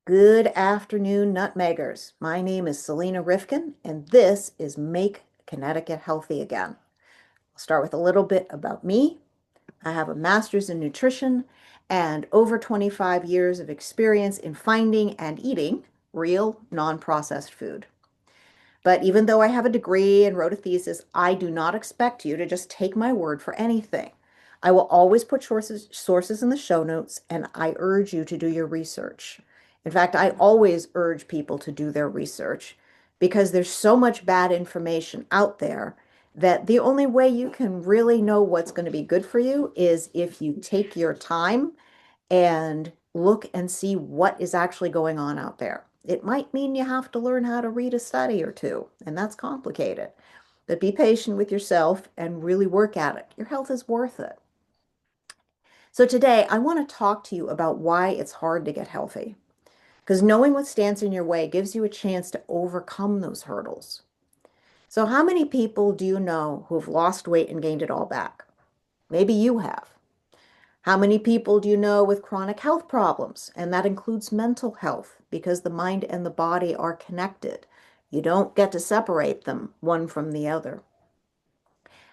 Good afternoon, Nutmeggers. My name is Selena Rifkin, and this is Make Connecticut Healthy Again. I'll start with a little bit about me. I have a master's in nutrition and over 25 years of experience in finding and eating real, non-processed food. But even though I have a degree and wrote a thesis, I do not expect you to just take my word for anything. I will always put sources in the show notes, and I urge you to do your research. In fact, I always urge people to do their research because there's so much bad information out there that the only way you can really know what's going to be good for you is if you take your time and look and see what is actually going on out there. It might mean you have to learn how to read a study or two, and that's complicated. But be patient with yourself and really work at it. Your health is worth it. So today, I want to talk to you about why it's hard to get healthy. Because knowing what stands in your way gives you a chance to overcome those hurdles. So how many people do you know who have lost weight and gained it all back? Maybe you have. How many people do you know with chronic health problems? And that includes mental health because the mind and the body are connected. You don't get to separate them one from the other.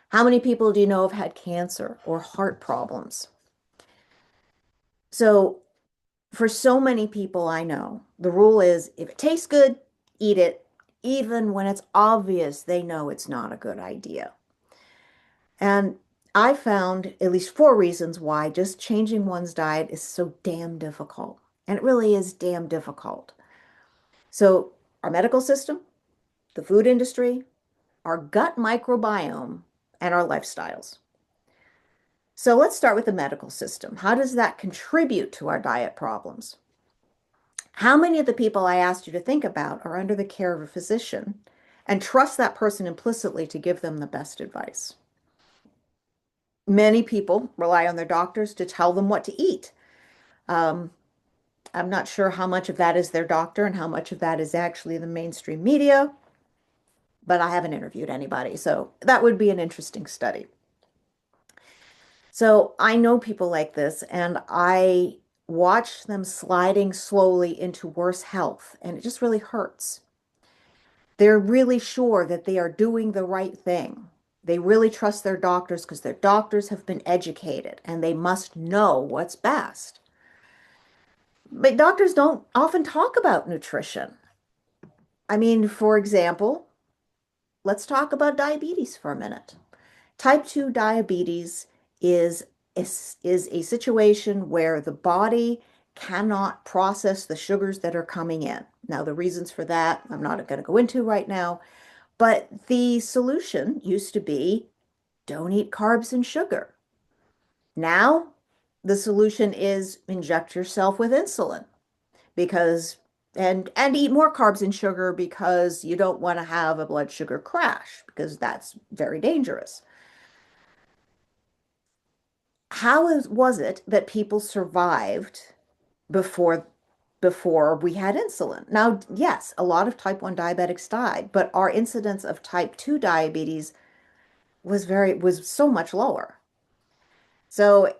How many people do you know have had cancer or heart problems? So, for so many people I know, the rule is if it tastes good, eat it, even when it's obvious they know it's not a good idea. And I found at least four reasons why just changing one's diet is so damn difficult. And it really is damn difficult. So, our medical system, the food industry, our gut microbiome, and our lifestyles. So, let's start with the medical system. How does that contribute to our diet problems? How many of the people I asked you to think about are under the care of a physician and trust that person implicitly to give them the best advice? Many people rely on their doctors to tell them what to eat. Um, I'm not sure how much of that is their doctor and how much of that is actually the mainstream media, but I haven't interviewed anybody, so that would be an interesting study. So I know people like this, and I watch them sliding slowly into worse health, and it just really hurts. They're really sure that they are doing the right thing. They really trust their doctors because their doctors have been educated and they must know what's best. But doctors don't often talk about nutrition. I mean, for example, let's talk about diabetes for a minute. Type 2 diabetes is, is a situation where the body cannot process the sugars that are coming in. Now, the reasons for that, I'm not going to go into right now, but the solution used to be don't eat carbs and sugar. Now, the solution is inject yourself with insulin because and eat more carbs and sugar because you don't want to have a blood sugar crash because that's very dangerous. Was it that people survived before we had insulin? Now, yes, a lot of type 1 diabetics died, but our incidence of type 2 diabetes was so much lower. So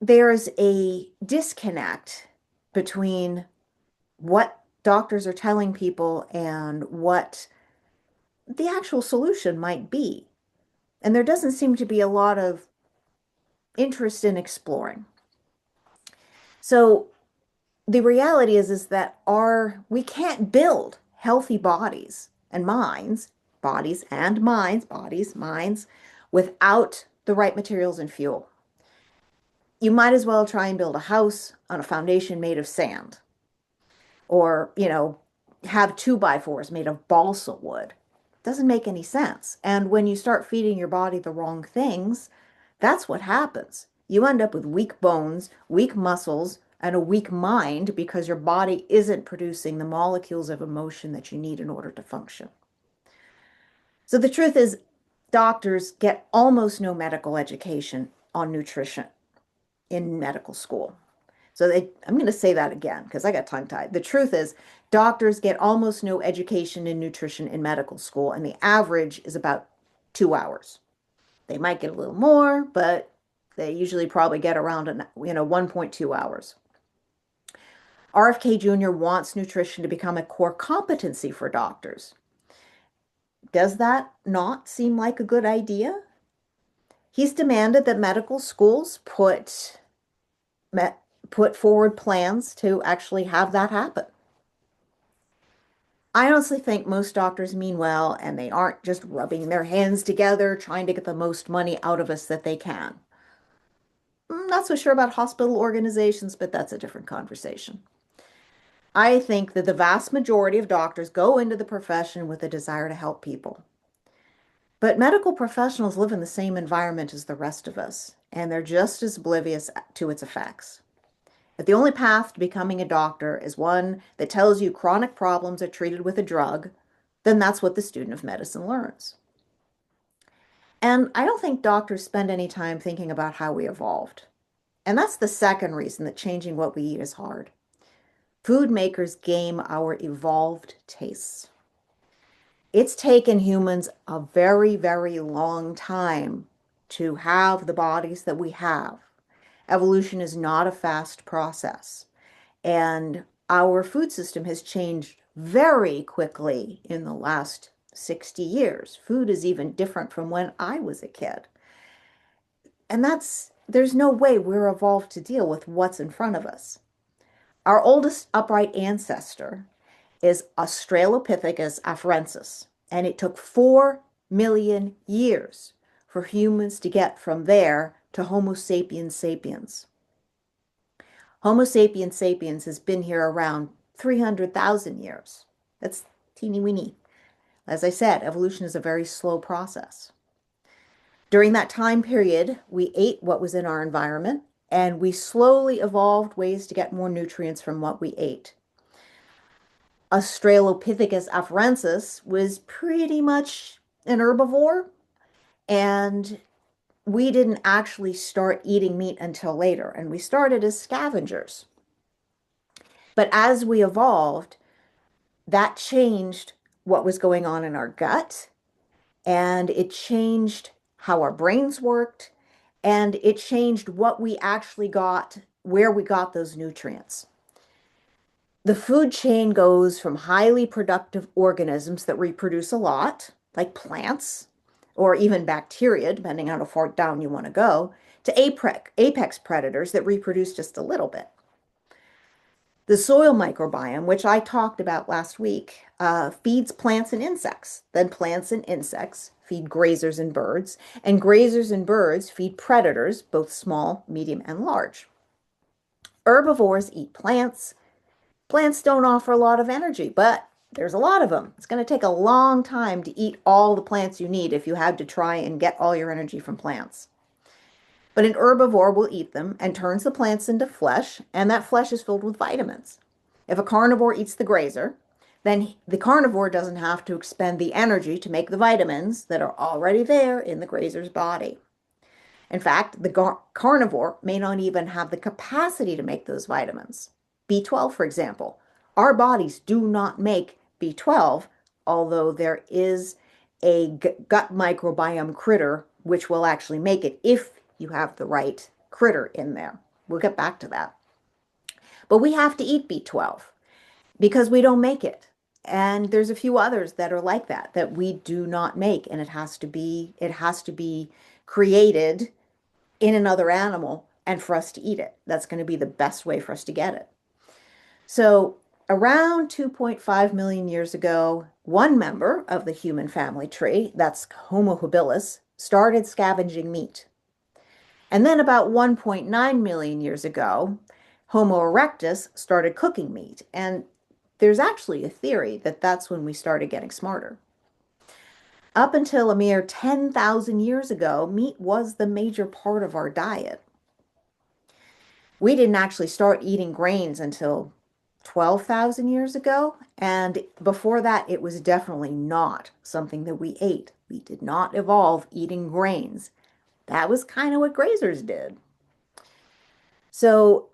there's a disconnect between what doctors are telling people and what the actual solution might be. And there doesn't seem to be a lot of interest in exploring. So the reality is that our we can't build healthy bodies, minds without the right materials and fuel. You might as well try and build a house on a foundation made of sand or, have two by fours made of balsa wood. Doesn't make any sense. And when you start feeding your body the wrong things, that's what happens. You end up with weak bones, weak muscles, and a weak mind because your body isn't producing the molecules of emotion that you need in order to function. So the truth is, doctors get almost no medical education on nutrition in medical school. I'm going to say that again because I got tongue-tied. The truth is, doctors get almost no education in nutrition in medical school, and the average is about 2 hours. They might get a little more, but they usually probably get around 1.2 hours. RFK Jr. wants nutrition to become a core competency for doctors. Does that not seem like a good idea? He's demanded that medical schools put forward plans to actually have that happen. I honestly think most doctors mean well and they aren't just rubbing their hands together trying to get the most money out of us that they can. I'm not so sure about hospital organizations, but that's a different conversation. I think that the vast majority of doctors go into the profession with a desire to help people. But medical professionals live in the same environment as the rest of us, and they're just as oblivious to its effects. If the only path to becoming a doctor is one that tells you chronic problems are treated with a drug, then that's what the student of medicine learns. And I don't think doctors spend any time thinking about how we evolved. And that's the second reason that changing what we eat is hard. Food makers game our evolved tastes. It's taken humans a very, very long time to have the bodies that we have. Evolution is not a fast process. And our food system has changed very quickly in the last 60 years. Food is even different from when I was a kid. And there's no way we're evolved to deal with what's in front of us. Our oldest upright ancestor is Australopithecus afarensis, and it took 4 million years for humans to get from there to Homo sapiens sapiens. Homo sapiens sapiens has been here around 300,000 years. That's teeny weeny. As I said, evolution is a very slow process. During that time period, we ate what was in our environment and we slowly evolved ways to get more nutrients from what we ate. Australopithecus afarensis was pretty much an herbivore, and we didn't actually start eating meat until later, and we started as scavengers. But as we evolved, that changed what was going on in our gut, and it changed how our brains worked, and it changed what we actually got, where we got those nutrients. The food chain goes from highly productive organisms that reproduce a lot, like plants, or even bacteria, depending on how far down you want to go, to apex predators that reproduce just a little bit. The soil microbiome, which I talked about last week, feeds plants and insects. Then plants and insects feed grazers and grazers and birds feed predators, both small, medium, and large. Herbivores eat plants. Plants don't offer a lot of energy, but there's a lot of them. It's going to take a long time to eat all the plants you need if you had to try and get all your energy from plants. But an herbivore will eat them and turns the plants into flesh, and that flesh is filled with vitamins. If a carnivore eats the grazer, then the carnivore doesn't have to expend the energy to make the vitamins that are already there in the grazer's body. In fact, the carnivore may not even have the capacity to make those vitamins. B12, for example. Our bodies do not make B12, although there is a gut microbiome critter which will actually make it if you have the right critter in there. We'll get back to that. But we have to eat B12 because we don't make it. And there's a few others that are like that we do not make, and it has to be created in another animal and for us to eat it. That's going to be the best way for us to get it. So around 2.5 million years ago, one member of the human family tree, that's Homo habilis, started scavenging meat. And then about 1.9 million years ago, Homo erectus started cooking meat. And there's actually a theory that that's when we started getting smarter. Up until a mere 10,000 years ago, meat was the major part of our diet. We didn't actually start eating grains until 12,000 years ago. And before that, it was definitely not something that we ate. We did not evolve eating grains. That was kind of what grazers did. So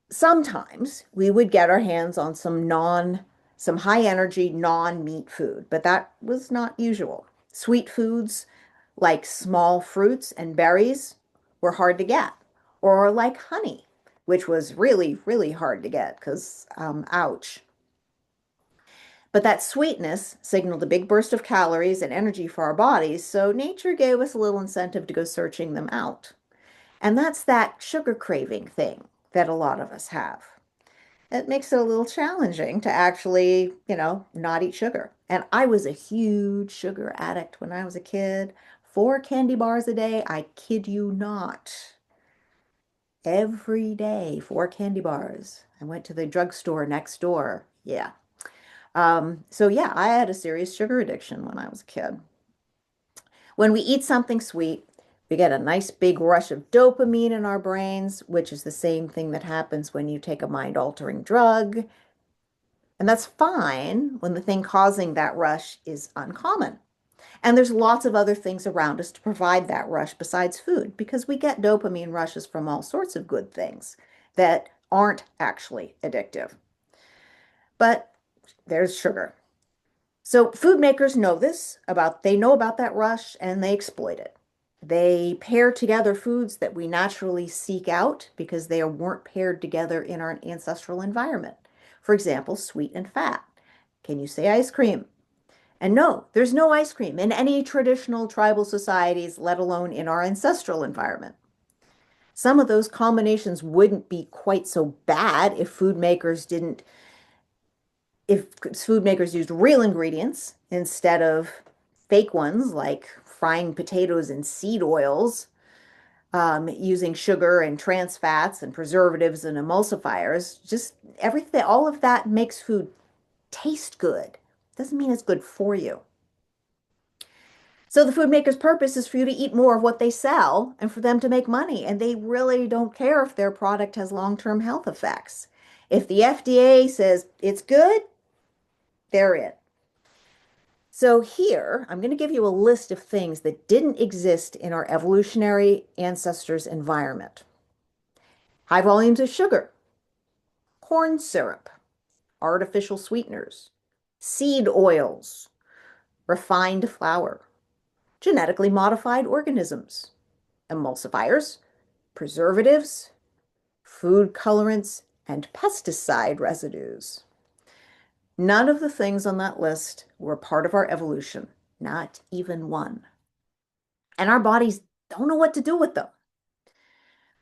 sometimes we would get our hands on some high energy non-meat food, but that was not usual. Sweet foods like small fruits and berries were hard to get, or like honey. which was really, really hard to get because, ouch. But that sweetness signaled a big burst of calories and energy for our bodies, so nature gave us a little incentive to go searching them out. And that's that sugar craving thing that a lot of us have. It makes it a little challenging to actually, not eat sugar. And I was a huge sugar addict when I was a kid. 4 candy bars a day, I kid you not. Every day, 4 candy bars. I went to the drugstore next door. Yeah. So yeah, I had a serious sugar addiction when I was a kid. When we eat something sweet, we get a nice big rush of dopamine in our brains, which is the same thing that happens when you take a mind-altering drug. And that's fine when the thing causing that rush is uncommon. And there's lots of other things around us to provide that rush besides food, because we get dopamine rushes from all sorts of good things that aren't actually addictive. But there's sugar. So food makers know they know about that rush and they exploit it. They pair together foods that we naturally seek out because they weren't paired together in our ancestral environment. For example, sweet and fat. Can you say ice cream? And no, there's no ice cream in any traditional tribal societies, let alone in our ancestral environment. Some of those combinations wouldn't be quite so bad if food makers used real ingredients instead of fake ones like frying potatoes in seed oils, using sugar and trans fats and preservatives and emulsifiers. Just everything, all of that makes food taste good. Doesn't mean it's good for you. So the food maker's purpose is for you to eat more of what they sell and for them to make money. And they really don't care if their product has long-term health effects. If the FDA says it's good, they're in. So here, I'm going to give you a list of things that didn't exist in our evolutionary ancestors' environment. High volumes of sugar, corn syrup, artificial sweeteners, seed oils, refined flour, genetically modified organisms, emulsifiers, preservatives, food colorants, and pesticide residues. None of the things on that list were part of our evolution, not even one. And our bodies don't know what to do with them.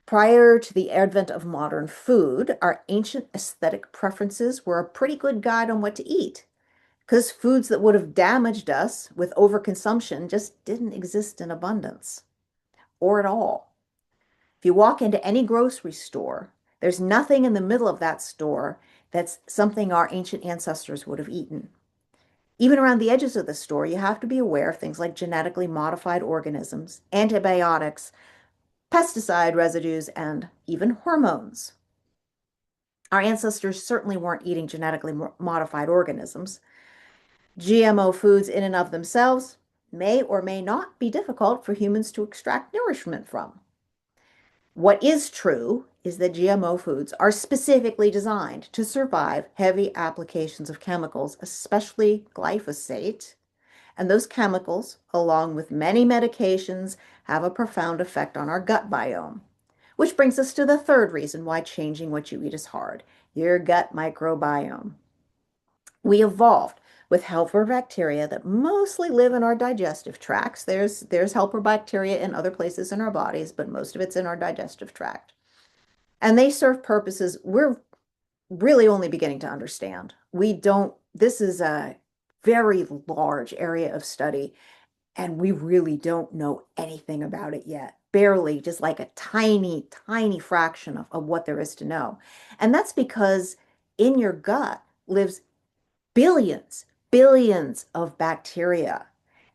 Prior to the advent of modern food, our ancient aesthetic preferences were a pretty good guide on what to eat, because foods that would have damaged us with overconsumption just didn't exist in abundance, or at all. If you walk into any grocery store, there's nothing in the middle of that store that's something our ancient ancestors would have eaten. Even around the edges of the store, you have to be aware of things like genetically modified organisms, antibiotics, pesticide residues, and even hormones. Our ancestors certainly weren't eating genetically modified organisms. GMO foods in and of themselves may or may not be difficult for humans to extract nourishment from. What is true is that GMO foods are specifically designed to survive heavy applications of chemicals, especially glyphosate. And those chemicals, along with many medications, have a profound effect on our gut biome. Which brings us to the third reason why changing what you eat is hard, your gut microbiome. We evolved with helper bacteria that mostly live in our digestive tracts. There's helper bacteria in other places in our bodies, but most of it's in our digestive tract. And they serve purposes we're really only beginning to understand. This is a very large area of study, and we really don't know anything about it yet. Barely, just like a tiny, tiny fraction of what there is to know. And that's because in your gut lives billions, billions of bacteria.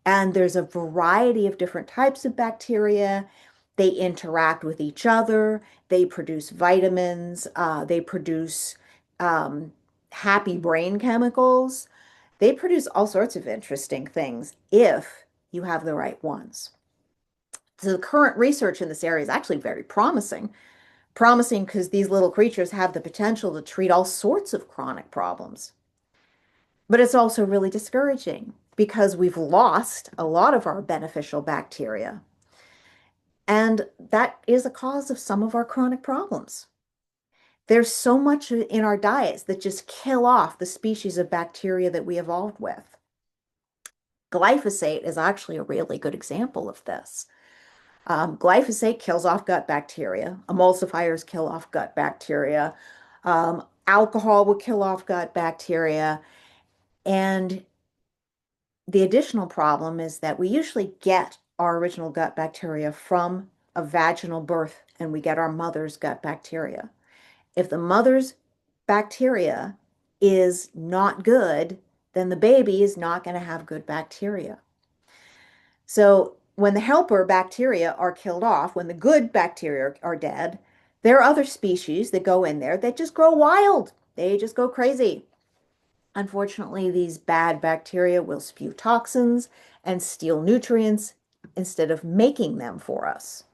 And there's a variety of different types of bacteria. They interact with each other. They produce vitamins. They produce happy brain chemicals. They produce all sorts of interesting things if you have the right ones. So the current research in this area is actually very promising. Promising because these little creatures have the potential to treat all sorts of chronic problems. But it's also really discouraging because we've lost a lot of our beneficial bacteria. And that is a cause of some of our chronic problems. There's so much in our diets that just kill off the species of bacteria that we evolved with. Glyphosate is actually a really good example of this. Glyphosate kills off gut bacteria. Emulsifiers kill off gut bacteria. Alcohol will kill off gut bacteria. And the additional problem is that we usually get our original gut bacteria from a vaginal birth, and we get our mother's gut bacteria. If the mother's bacteria is not good, then the baby is not going to have good bacteria. So when the helper bacteria are killed off, when the good bacteria are dead, there are other species that go in there that just grow wild. They just go crazy. Unfortunately, these bad bacteria will spew toxins and steal nutrients instead of making them for us.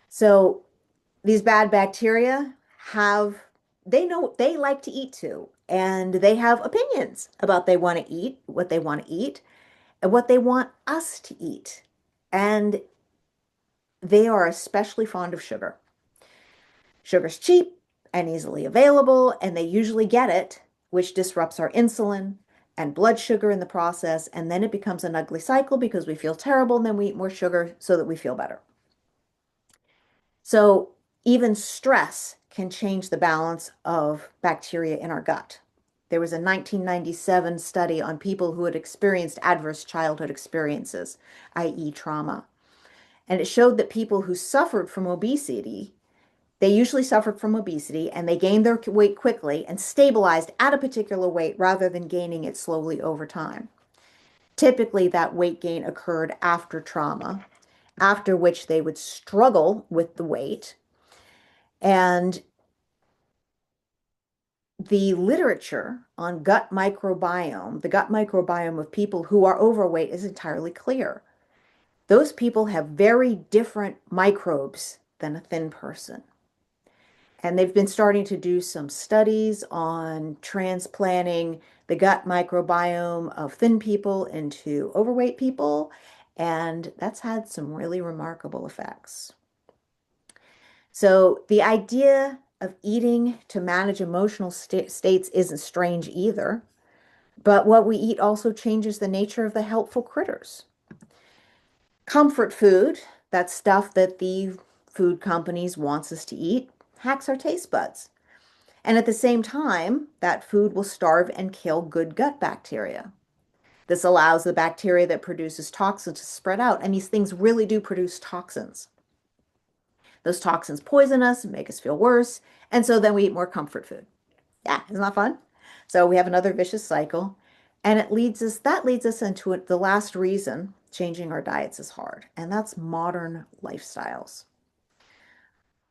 So these bad bacteria have, they know they like to eat too, and they have opinions about they want to eat, what they want to eat, and what they want us to eat. And they are especially fond of sugar. Sugar's cheap and easily available, and they usually get it, which disrupts our insulin and blood sugar in the process. And then it becomes an ugly cycle because we feel terrible and then we eat more sugar so that we feel better. So even stress can change the balance of bacteria in our gut. There was a 1997 study on people who had experienced adverse childhood experiences, i.e., trauma. And it showed that people who suffered from obesity, they usually suffered from obesity and they gained their weight quickly and stabilized at a particular weight rather than gaining it slowly over time. Typically, that weight gain occurred after trauma, after which they would struggle with the weight. And the literature on gut microbiome, the gut microbiome of people who are overweight is entirely clear. Those people have very different microbes than a thin person. And they've been starting to do some studies on transplanting the gut microbiome of thin people into overweight people, and that's had some really remarkable effects. So the idea of eating to manage emotional states isn't strange either, but what we eat also changes the nature of the helpful critters. Comfort food, that stuff that the food companies wants us to eat, hacks our taste buds. And at the same time, that food will starve and kill good gut bacteria. This allows the bacteria that produces toxins to spread out, and these things really do produce toxins. Those toxins poison us and make us feel worse, and so then we eat more comfort food. Yeah, isn't that fun? So we have another vicious cycle, and that leads us into it, the last reason changing our diets is hard, and that's modern lifestyles.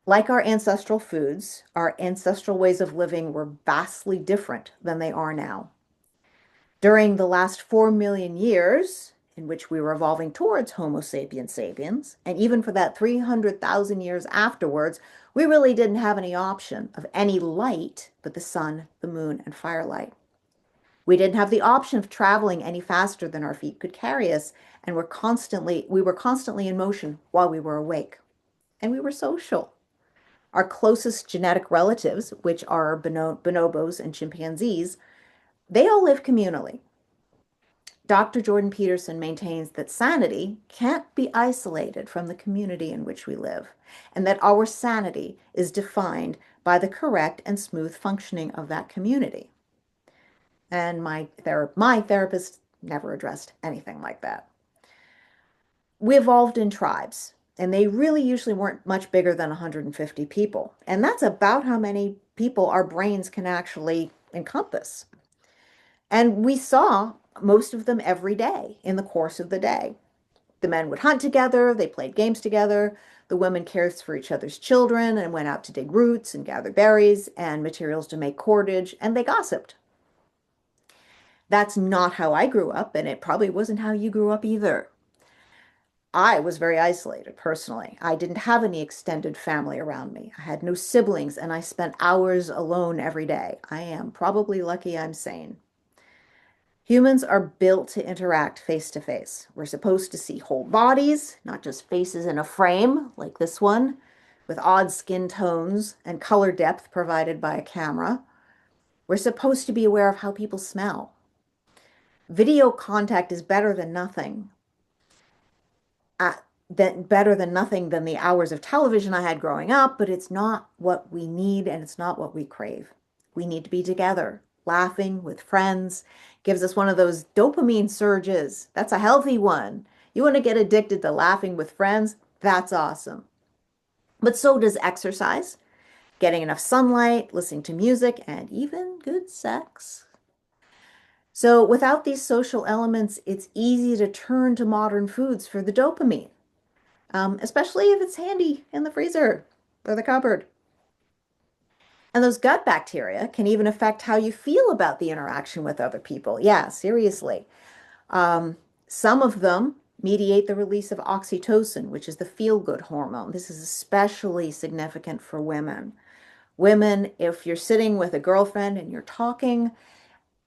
Like our ancestral foods, our ancestral ways of living were vastly different than they are now. During the last 4 million years, in which we were evolving towards Homo sapiens sapiens, and even for that 300,000 years afterwards, we really didn't have any option of any light but the sun, the moon, and firelight. We didn't have the option of traveling any faster than our feet could carry us, and we were constantly in motion while we were awake. And we were social. Our closest genetic relatives, which are bonobos and chimpanzees, they all live communally. Dr. Jordan Peterson maintains that sanity can't be isolated from the community in which we live, and that our sanity is defined by the correct and smooth functioning of that community. And my therapist never addressed anything like that. We evolved in tribes, and they really usually weren't much bigger than 150 people. And that's about how many people our brains can actually encompass. And we saw most of them every day in the course of the day. The men would hunt together, they played games together, the women cared for each other's children and went out to dig roots and gather berries and materials to make cordage, and they gossiped. That's not how I grew up, and it probably wasn't how you grew up either. I was very isolated personally. I didn't have any extended family around me. I had no siblings, and I spent hours alone every day. I am probably lucky I'm sane. Humans are built to interact face to face. We're supposed to see whole bodies, not just faces in a frame like this one. with odd skin tones and color depth provided by a camera. We're supposed to be aware of how people smell. Video contact is better than nothing. Uh, Better than nothing than the hours of television I had growing up, but it's not what we need and it's not what we crave. We need to be together, laughing with friends. Gives us one of those dopamine surges. That's a healthy one. You want to get addicted to laughing with friends? That's awesome. But so does exercise, getting enough sunlight, listening to music, and even good sex. So without these social elements, it's easy to turn to modern foods for the dopamine, especially if it's handy in the freezer or the cupboard. And those gut bacteria can even affect how you feel about the interaction with other people. Yeah, seriously. Um, some of them mediate the release of oxytocin, which is the feel-good hormone. This is especially significant for women. Women, if you're sitting with a girlfriend and you're talking,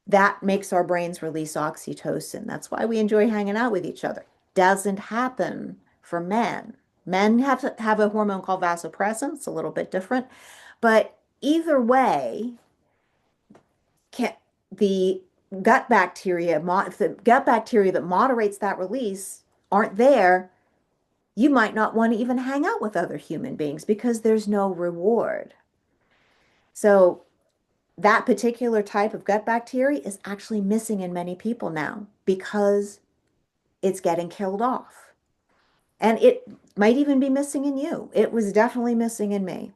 that makes our brains release oxytocin. That's why we enjoy hanging out with each other. Doesn't happen for men. Men have a hormone called vasopressin. It's a little bit different. But either way, can, the if the gut bacteria that moderates that release aren't there, you might not want to even hang out with other human beings because there's no reward. So that particular type of gut bacteria is actually missing in many people now because it's getting killed off. And it might even be missing in you. It was definitely missing in me.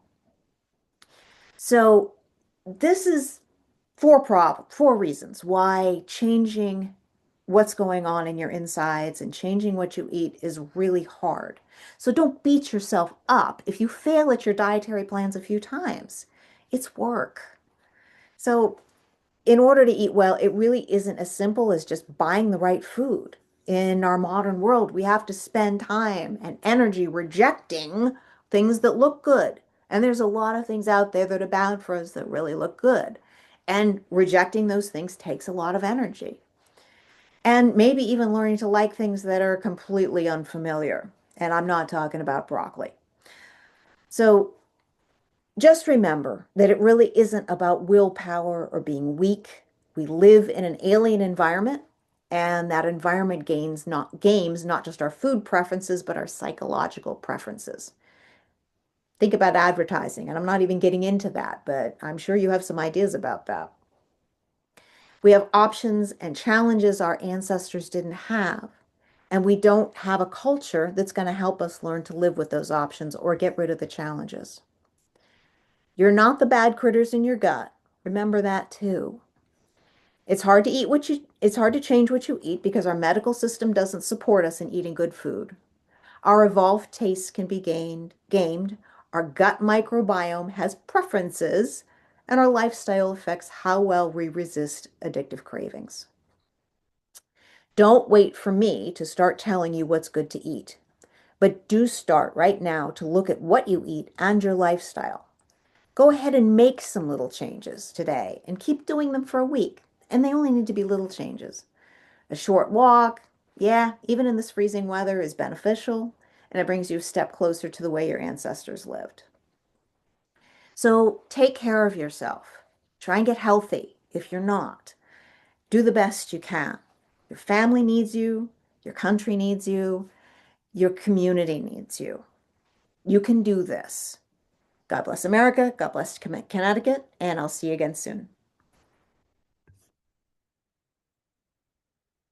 So this is four reasons why changing what's going on in your insides and changing what you eat is really hard. So don't beat yourself up if you fail at your dietary plans a few times. It's work. So in order to eat well, it really isn't as simple as just buying the right food. In our modern world, we have to spend time and energy rejecting things that look good. And there's a lot of things out there that are bad for us that really look good. And rejecting those things takes a lot of energy. And maybe even learning to like things that are completely unfamiliar. And I'm not talking about broccoli. So just remember that it really isn't about willpower or being weak. We live in an alien environment, and that environment games not just our food preferences, but our psychological preferences. Think about advertising, and I'm not even getting into that, but I'm sure you have some ideas about that. We have options and challenges our ancestors didn't have, and we don't have a culture that's going to help us learn to live with those options or get rid of the challenges. You're not the bad critters in your gut. Remember that too. It's hard to change what you eat because our medical system doesn't support us in eating good food. Our evolved tastes can be gamed. Our gut microbiome has preferences, and our lifestyle affects how well we resist addictive cravings. Don't wait for me to start telling you what's good to eat, but do start right now to look at what you eat and your lifestyle. Go ahead and make some little changes today and keep doing them for a week. And they only need to be little changes. A short walk, yeah, even in this freezing weather, is beneficial, and it brings you a step closer to the way your ancestors lived. So take care of yourself. Try and get healthy if you're not. Do the best you can. Your family needs you, your country needs you, your community needs you. You can do this. God bless America. God bless Connecticut. And I'll see you again soon.